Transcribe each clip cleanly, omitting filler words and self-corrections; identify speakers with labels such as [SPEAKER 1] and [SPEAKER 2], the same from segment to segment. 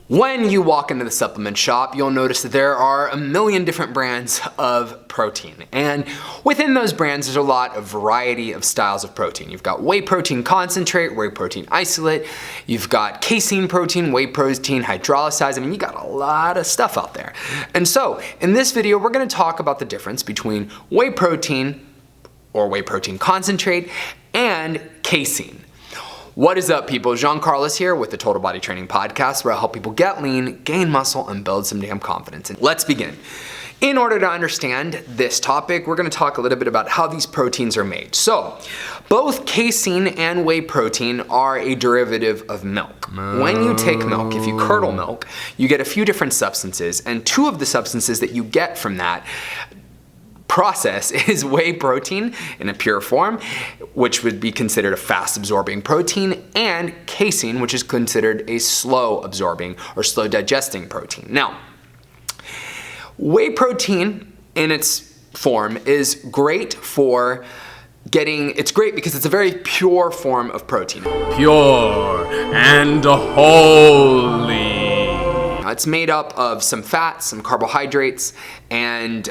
[SPEAKER 1] When you walk into the supplement shop, you'll notice that there are a million different brands of protein. And within those brands, there's a lot of variety of styles of protein. You've got whey protein concentrate, whey protein isolate, you've got casein protein, whey protein hydrolyzed. I mean, you got a lot of stuff out there. And so in this video, we're gonna talk about the difference between whey protein or whey protein concentrate and casein. What is up, people? Jean Carlos here with the Total Body Training Podcast, where I help people get lean, gain muscle, and build some damn confidence. And let's begin. In order to understand this topic, we're going to talk a little bit about how these proteins are made. So, both casein and whey protein are a derivative of milk. When you take milk, if you curdle milk, you get a few different substances, and two of the substances that you get from that process is whey protein in a pure form, which would be considered a fast absorbing protein, and casein, which is considered a slow absorbing or slow digesting protein. Now, whey protein in its form is great for it's great because it's a very pure form of protein.
[SPEAKER 2] Pure and holy.
[SPEAKER 1] It's made up of some fats, some carbohydrates, and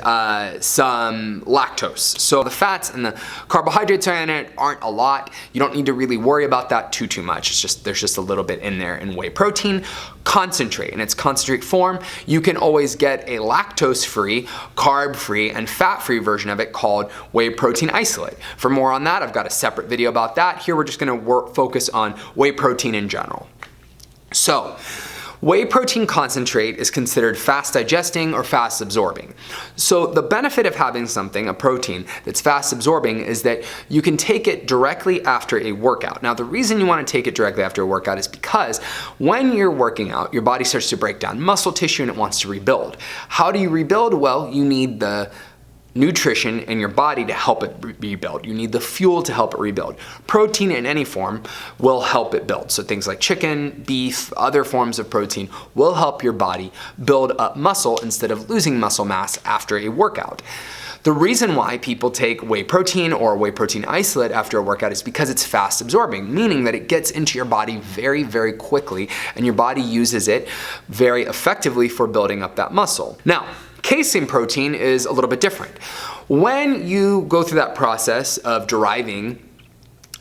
[SPEAKER 1] some lactose. So the fats and the carbohydrates in it aren't a lot. You don't need to really worry about that too much. It's just there's just a little bit in there in whey protein. Concentrate, in its concentrate form, you can always get a lactose-free, carb-free, and fat-free version of it called whey protein isolate. For more on that, I've got a separate video about that. Here we're just gonna focus on whey protein in general. So, whey protein concentrate is considered fast digesting or fast absorbing. So the benefit of having something, a protein, that's fast absorbing is that you can take it directly after a workout. Now the reason you want to take it directly after a workout is because when you're working out, your body starts to break down muscle tissue and it wants to rebuild. How do you rebuild? Well, you need the nutrition in your body to help it rebuild. You need the fuel to help it rebuild. Protein in any form will help it build. So things like chicken, beef, other forms of protein will help your body build up muscle instead of losing muscle mass after a workout. The reason why people take whey protein or whey protein isolate after a workout is because it's fast absorbing, meaning that it gets into your body very, very quickly and your body uses it very effectively for building up that muscle. Now, casein protein is a little bit different. When you go through that process of deriving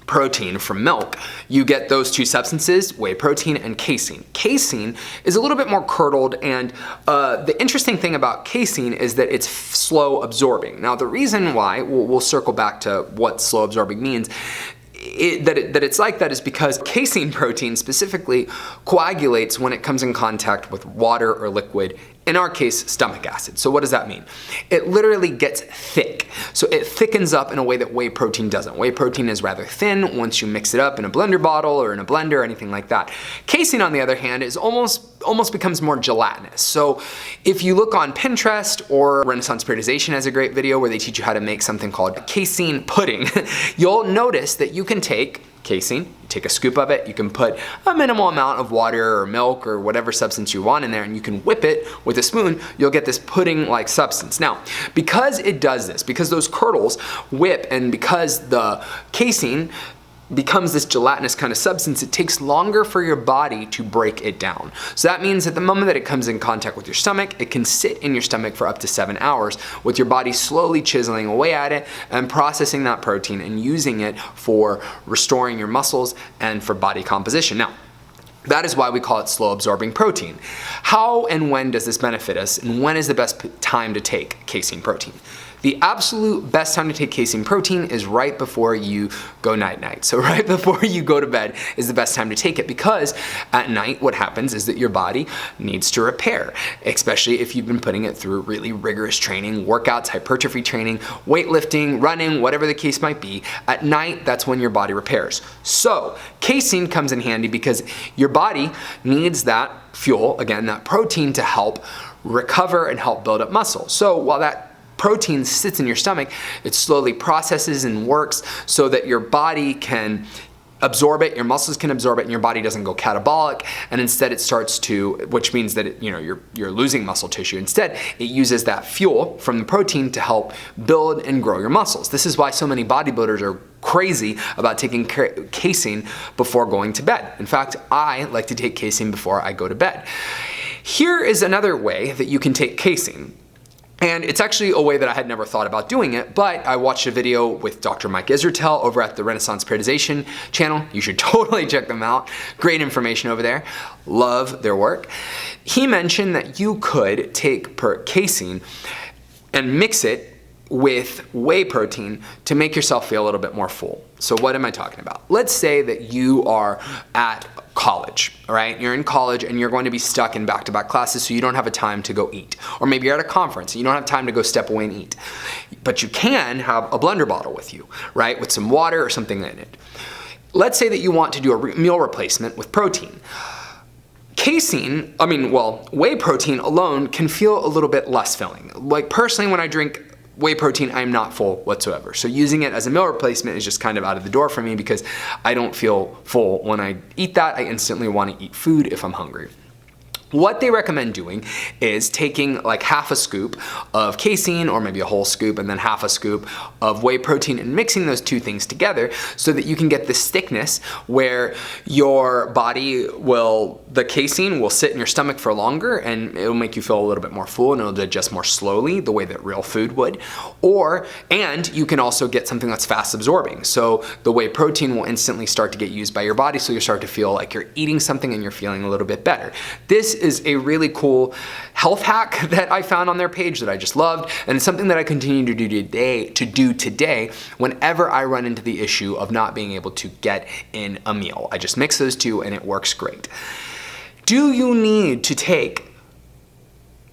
[SPEAKER 1] protein from milk, you get those two substances, whey protein and casein. Casein is a little bit more curdled, and the interesting thing about casein is that it's slow absorbing. Now the reason why, we'll circle back to what slow absorbing means, that it's like that is because casein protein specifically coagulates when it comes in contact with water or liquid, in our case, stomach acid. So what does that mean? It literally gets thick. So it thickens up in a way that whey protein doesn't. Whey protein is rather thin once you mix it up in a blender bottle or in a blender or anything like that. Casein, on the other hand, is almost becomes more gelatinous. So if you look on Pinterest, or Renaissance Periodization has a great video where they teach you how to make something called casein pudding, you'll notice that you can take casein, you take a scoop of it, you can put a minimal amount of water or milk or whatever substance you want in there, and you can whip it with a spoon, you'll get this pudding-like substance. Now, because it does this, because those curdles whip, and because the casein becomes this gelatinous kind of substance, it takes longer for your body to break it down. So that means at the moment that it comes in contact with your stomach, it can sit in your stomach for up to 7 hours with your body slowly chiseling away at it and processing that protein and using it for restoring your muscles and for body composition. Now, that is why we call it slow absorbing protein. How and when does this benefit us, and when is the best time to take casein protein? The absolute best time to take casein protein is right before you go night-night. So right before you go to bed is the best time to take it, because at night what happens is that your body needs to repair, especially if you've been putting it through really rigorous training, workouts, hypertrophy training, weightlifting, running, whatever the case might be. At night, that's when your body repairs. So casein comes in handy because your body needs that fuel, again, that protein, to help recover and help build up muscle. So while that protein sits in your stomach, it slowly processes and works so that your body can absorb it, your muscles can absorb it, and your body doesn't go catabolic, and instead it starts to, which means that you're losing muscle tissue. Instead, it uses that fuel from the protein to help build and grow your muscles. This is why so many bodybuilders are crazy about taking casein before going to bed. In fact, I like to take casein before I go to bed. Here is another way that you can take casein. And it's actually a way that I had never thought about doing it, but I watched a video with Dr. Mike Israetel over at the Renaissance Periodization channel. You should totally check them out. Great information over there. Love their work. He mentioned that you could take casein and mix it with whey protein to make yourself feel a little bit more full. So what am I talking about? Let's say that you are at college, all right? You're in college and you're going to be stuck in back-to-back classes, so you don't have a time to go eat. Or maybe you're at a conference and you don't have time to go step away and eat. But you can have a blender bottle with you, right? With some water or something in it. Let's say that you want to do a meal replacement with protein. Whey protein alone can feel a little bit less filling. Like personally, when I drink whey protein, I'm not full whatsoever. So using it as a meal replacement is just kind of out of the door for me because I don't feel full when I eat that. I instantly want to eat food if I'm hungry. What they recommend doing is taking like half a scoop of casein, or maybe a whole scoop, and then half a scoop of whey protein, and mixing those two things together so that you can get this thickness where your body the casein will sit in your stomach for longer and it'll make you feel a little bit more full and it'll digest more slowly the way that real food would. And you can also get something that's fast absorbing. So the whey protein will instantly start to get used by your body, so you start to feel like you're eating something and you're feeling a little bit better. This is a really cool health hack that I found on their page that I just loved, and it's something that I continue to do today whenever I run into the issue of not being able to get in a meal. I just mix those two and it works great. Do you need to take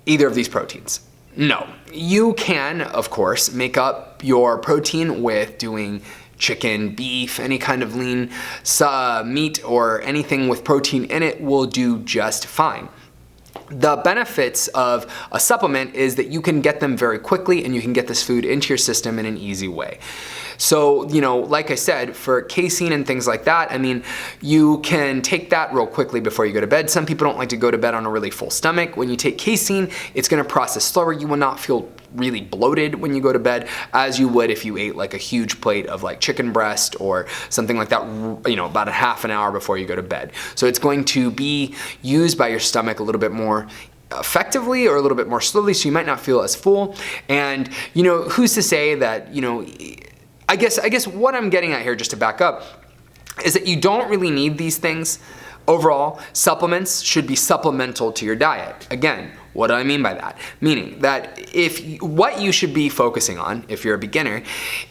[SPEAKER 1] either of these proteins? No. You can, of course, make up your protein with doing chicken, beef, any kind of lean meat, or anything with protein in it will do just fine. The benefits of a supplement is that you can get them very quickly and you can get this food into your system in an easy way. So, like I said, for casein and things like that, you can take that real quickly before you go to bed. Some people don't like to go to bed on a really full stomach. When you take casein, it's gonna process slower. You will not feel really bloated when you go to bed as you would if you ate like a huge plate of like chicken breast or something like that, about a half an hour before you go to bed. So it's going to be used by your stomach a little bit more effectively or a little bit more slowly, so you might not feel as full. And who's to say that, I guess what I'm getting at here, just to back up, is that you don't really need these things. Overall, supplements should be supplemental to your diet. Again, what do I mean by that? Meaning that what you should be focusing on, if you're a beginner,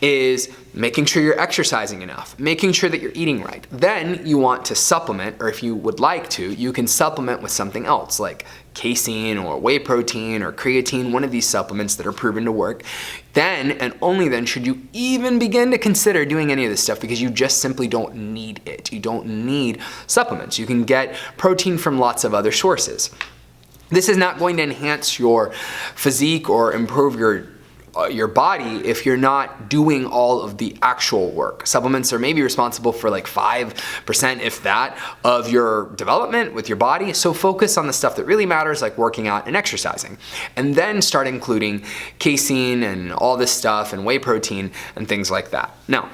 [SPEAKER 1] is making sure you're exercising enough, making sure that you're eating right. Then you want to supplement, or if you would like to, you can supplement with something else like casein or whey protein or creatine, one of these supplements that are proven to work. Then and only then should you even begin to consider doing any of this stuff, because you just simply don't need it. You don't need supplements. You can get protein from lots of other sources. This is not going to enhance your physique or improve your body if you're not doing all of the actual work. Supplements are maybe responsible for like 5%, if that, of your development with your body. So focus on the stuff that really matters, like working out and exercising. And then start including casein and all this stuff and whey protein and things like that. Now,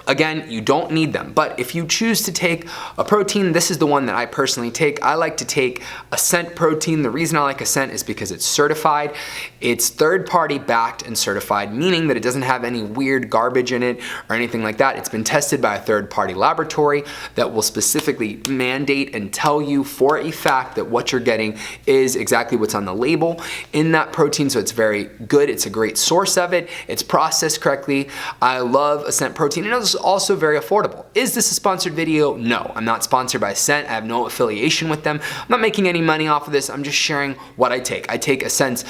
[SPEAKER 1] again, you don't need them, but if you choose to take a protein, this is the one that I personally take. I like to take Ascent protein. The reason I like Ascent is because it's certified. It's third-party backed and certified, meaning that it doesn't have any weird garbage in it or anything like that. It's been tested by a third-party laboratory that will specifically mandate and tell you for a fact that what you're getting is exactly what's on the label in that protein, so it's very good. It's a great source of it. It's processed correctly. I love Ascent protein, and it's also very affordable. Is this a sponsored video? No, I'm not sponsored by Ascent. I have no affiliation with them. I'm not making any money off of this. I'm just sharing what I take. I take Ascent's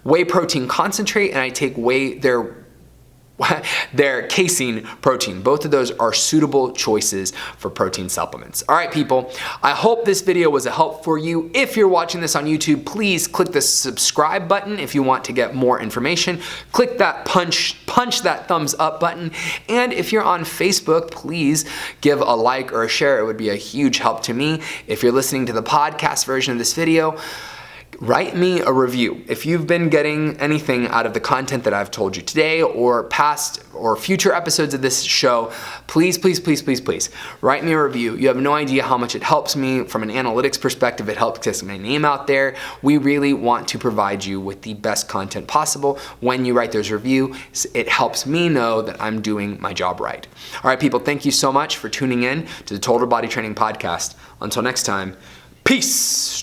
[SPEAKER 1] whey protein concentrate, and I take their their casein protein. Both of those are suitable choices for protein supplements. All right, people, I hope this video was a help for you. If you're watching this on YouTube, please click the subscribe button if you want to get more information. Click that punch that thumbs up button. And if you're on Facebook, please give a like or a share. It would be a huge help to me. If you're listening to the podcast version of this video, write me a review. If you've been getting anything out of the content that I've told you today or past or future episodes of this show, please write me a review. You have no idea how much it helps me from an analytics perspective. It helps get my name out there. We really want to provide you with the best content possible. When you write those reviews, it helps me know that I'm doing my job right. All right, people, thank you so much for tuning in to the Total Body Training Podcast. Until next time, peace.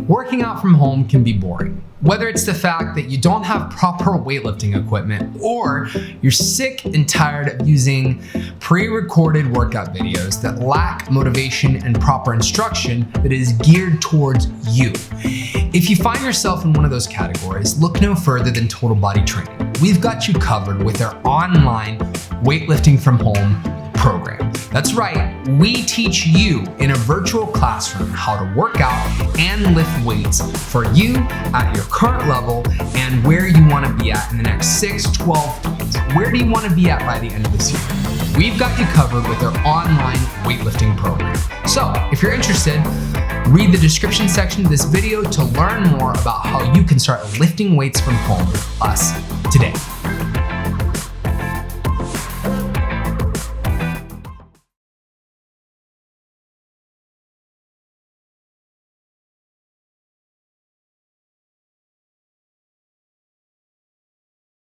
[SPEAKER 3] Working out from home can be boring. Whether it's the fact that you don't have proper weightlifting equipment or you're sick and tired of using pre-recorded workout videos that lack motivation and proper instruction that is geared towards you. If you find yourself in one of those categories, look no further than Total Body Training. We've got you covered with our online weightlifting from home program. That's right, we teach you in a virtual classroom how to work out and lift weights for you at your current level and where you want to be at in the next 6, 12 months. Where do you want to be at by the end of this year? We've got you covered with our online weightlifting program. So if you're interested, read the description section of this video to learn more about how you can start lifting weights from home with us today.